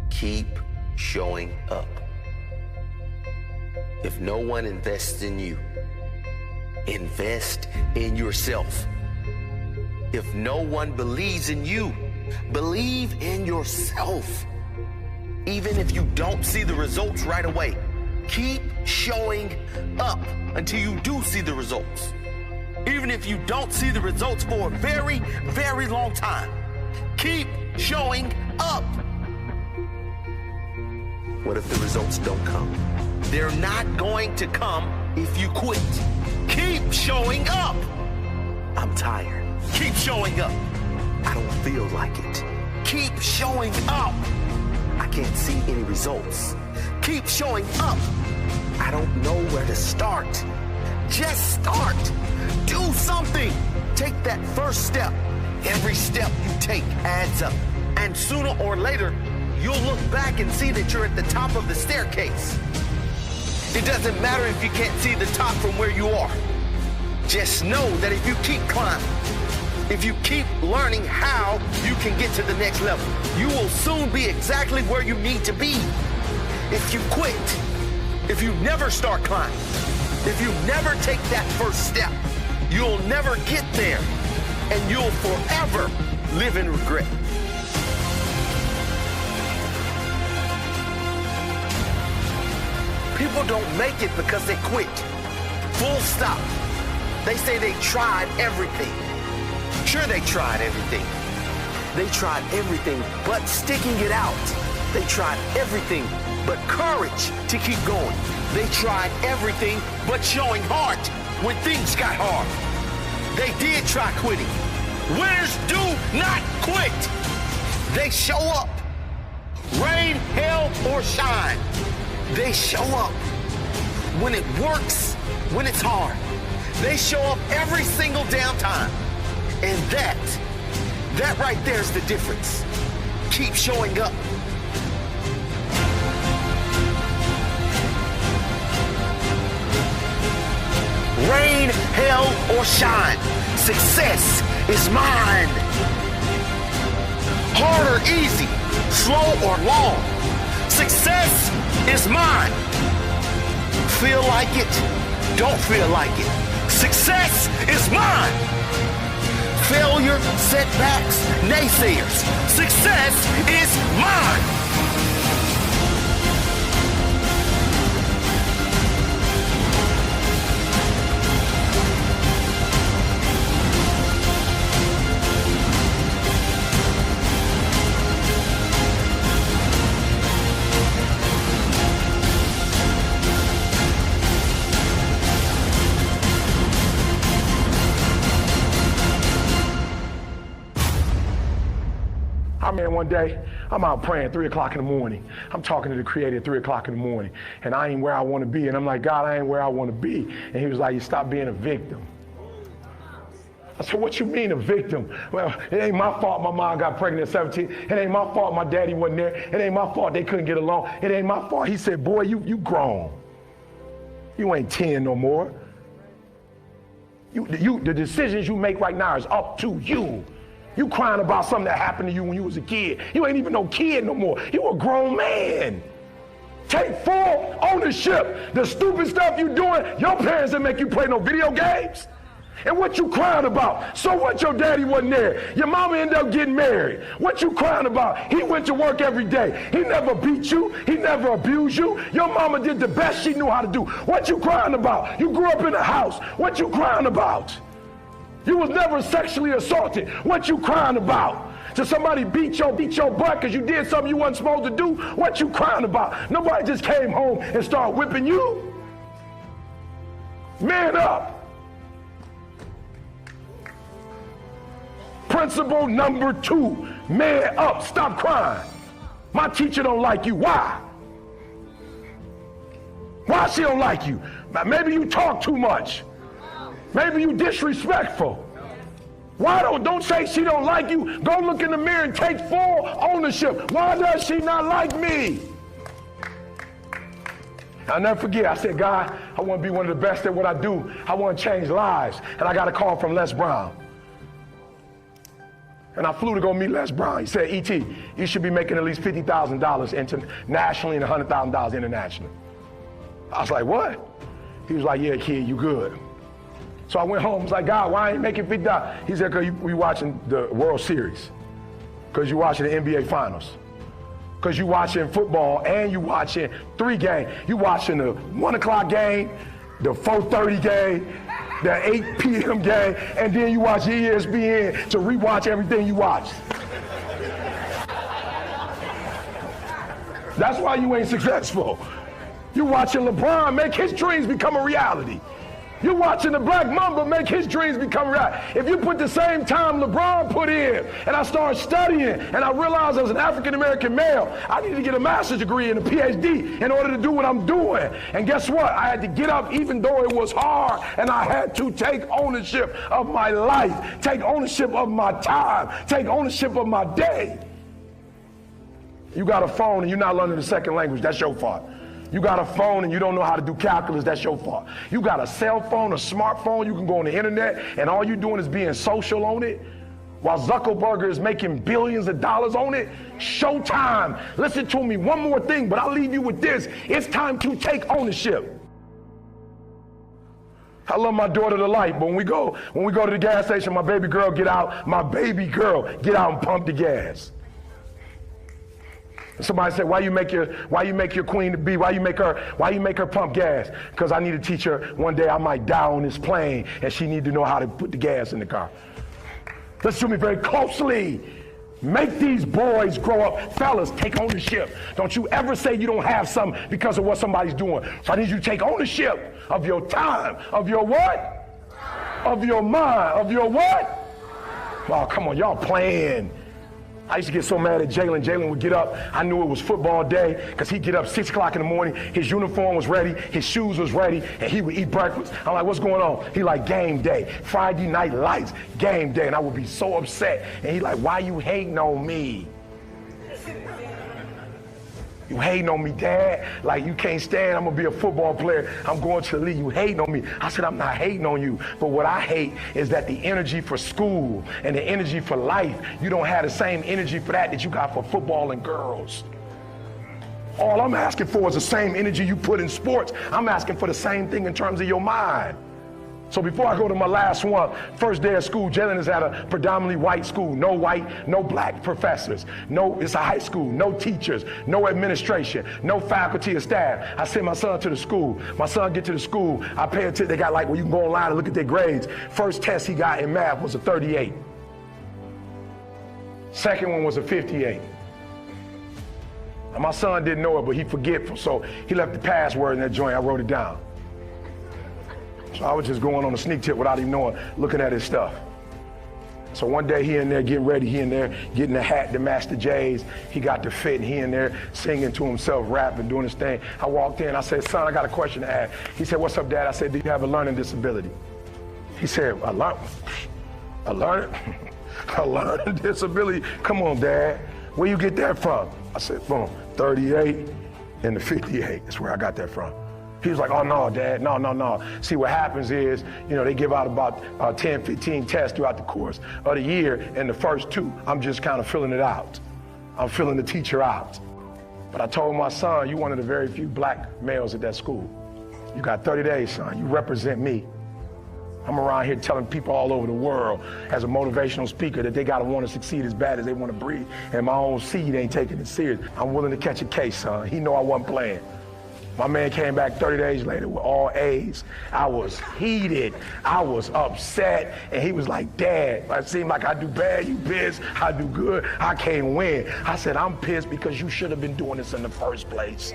Keep showing up. If no one invests in you, invest in yourself. If no one believes in you, believe in yourself. Even if you don't see the results right away, keep showing up until you do see the results. Even if you don't see the results for a very, very long time, keep showing up. What if the results don't come? They're not going to come if you quit. Keep showing up. I'm tired. Keep showing up. I don't feel like it. Keep showing up. I can't see any results. Keep showing up. I don't know where to start. Just start. Do something. Take that first step. Every step you take adds up. And sooner or later, you'll look back and see that you're at the top of the staircase. It doesn't matter if you can't see the top from where you are. Just know that if you keep climbing, if you keep learning how you can get to the next level, you will soon be exactly where you need to be. If you quit, if you never start climbing, if you never take that first step, you'll never get there, and you'll forever live in regret. People don't make it because they quit. Full stop. They say they tried everything. Sure, they tried everything. They tried everything but sticking it out. They tried everything but courage to keep going. They tried everything but showing heart when things got hard. They did try quitting. Winners do not quit. They show up. Rain, hail, or shine. They show up. When it works, when it's hard. They show up every single damn time. And that right there is the difference. Keep showing up. Rain, hail, or shine, success is mine. Hard or easy, slow or long, success is mine. Feel like it, don't feel like it. Success is mine. Failure, setbacks, naysayers, success is mine. Man, one day, I'm out praying 3 o'clock in the morning. I'm talking to the Creator at 3 o'clock in the morning, and I ain't where I want to be. And I'm like, God, I ain't where I want to be. And he was like, you stop being a victim. I said, what you mean a victim? Well, it ain't my fault my mom got pregnant at 17. It ain't my fault my daddy wasn't there. It ain't my fault they couldn't get along. It ain't my fault. He said, boy, you grown. You ain't 10 no more. The decisions you make right now is up to you. You crying about something that happened to you when you was a kid. You ain't even no kid no more. You a grown man. Take full ownership. The stupid stuff you doing, your parents didn't make you play no video games. And what you crying about? So what, your daddy wasn't there? Your mama ended up getting married. What you crying about? He went to work every day. He never beat you. He never abused you. Your mama did the best she knew how to do. What you crying about? You grew up in a house. What you crying about? You was never sexually assaulted. What you crying about? Did somebody beat your butt because you did something you wasn't supposed to do? What you crying about? Nobody just came home and started whipping you. Man up. Principle number 2, man up. Stop crying. My teacher don't like you. Why? Why she don't like you? Maybe you talk too much. Maybe you disrespectful. Why don't say she don't like you? Go look in the mirror and take full ownership. Why does she not like me? I'll never forget, I said, God, I want to be one of the best at what I do. I want to change lives. And I got a call from Les Brown. And I flew to go meet Les Brown. He said, E.T., you should be making at least $50,000 internationally and $100,000 internationally. I was like, what? He was like, yeah, kid, you good. So I went home. I was like, God, why I ain't making $50,000? He said, because we watching the World Series. Because you watching the NBA Finals. Because you watching football and you watching 3 games. You watching the 1 o'clock game, the 4:30 game, the 8 p.m. game, and then you watch ESPN to rewatch everything you watch. That's why you ain't successful. You watching LeBron make his dreams become a reality. You're watching the Black Mamba make his dreams become reality. If you put the same time LeBron put in, and I started studying, and I realized as an African-American male, I needed to get a master's degree and a PhD in order to do what I'm doing. And guess what? I had to get up even though it was hard, and I had to take ownership of my life, take ownership of my time, take ownership of my day. You got a phone and you're not learning the second language, that's your fault. You got a phone and you don't know how to do calculus, that's your fault. You got a cell phone, a smartphone, you can go on the internet and all you're doing is being social on it while Zuckerberg is making billions of dollars on it. Showtime. Listen to me, one more thing, but I'll leave you with this. It's time to take ownership. I love my daughter to life, but when we go to the gas station, my baby girl get out and pump the gas. Somebody said, why you make your queen to be? Why you make her pump gas? Because I need to teach her one day I might die on this plane and she need to know how to put the gas in the car. Listen to me very closely. Make these boys grow up. Fellas, take ownership. Don't you ever say you don't have something because of what somebody's doing. So I need you to take ownership of your time, of your what? Of your mind, of your what? Oh, come on, y'all playing. I used to get so mad at Jalen. Jalen would get up. I knew it was football day because he'd get up 6 o'clock in the morning. His uniform was ready. His shoes was ready. And he would eat breakfast. I'm like, what's going on? He like, game day. Friday night lights, game day. And I would be so upset. And he like, why you hating on me? You hating on me, Dad? Like, you can't stand, I'm going to be a football player. I'm going to the league. You hating on me. I said, I'm not hating on you. But what I hate is that the energy for school and the energy for life, you don't have the same energy for that you got for football and girls. All I'm asking for is the same energy you put in sports. I'm asking for the same thing in terms of your mind. So before I go to my last one, first day of school, Jalen is at a predominantly white school. No white, no black professors. No, it's a high school. No teachers, no administration, no faculty or staff. I send my son to the school. My son get to the school. I pay attention. They got like, well, you can go online and look at their grades. First test he got in math was a 38. Second one was a 58. And my son didn't know it, but he forgetful. So he left the password in that joint. I wrote it down. So I was just going on a sneak tip without even knowing, looking at his stuff. So one day he in there getting ready, he in there getting the hat to match the J's. He got the fit and he in there singing to himself, rapping, doing his thing. I walked in, I said, son, I got a question to ask. He said, what's up, Dad? I said, do you have a learning disability? He said, a learning disability? Come on, Dad. Where you get that from? I said, boom, 38 and the 58. That's where I got that from. He was like, oh, no, Dad, no. See, what happens is, they give out about 10, 15 tests throughout the course of the year, and the first 2, I'm just kind of filling it out. I'm filling the teacher out. But I told my son, you're one of the very few black males at that school. You got 30 days, son. You represent me. I'm around here telling people all over the world as a motivational speaker that they got to want to succeed as bad as they want to breathe, and my own seed ain't taking it serious. I'm willing to catch a case, son. He know I wasn't playing. My man came back 30 days later with all A's. I was heated. I was upset. And he was like, Dad, it seemed like I do bad, you pissed. I do good, I can't win. I said, I'm pissed because you should have been doing this in the first place.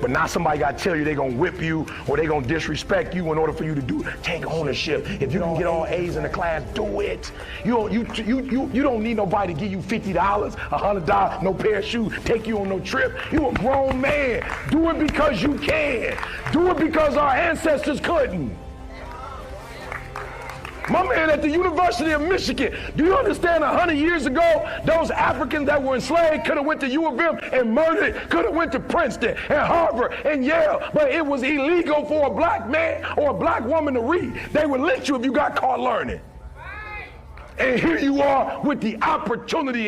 But now somebody got to tell you they're going to whip you or they're going to disrespect you in order for you to do. Take ownership. If you don't get all A's in the class, do it. You don't need nobody to give you $50, $100, no pair of shoes, take you on no trip. You a grown man. Do it because you can. Do it because our ancestors couldn't. My man at the University of Michigan, do you understand 100 years ago, those Africans that were enslaved could have went to U of M and murdered, could have went to Princeton and Harvard and Yale, but it was illegal for a black man or a black woman to read. They would lynch you if you got caught learning. And here you are with the opportunity.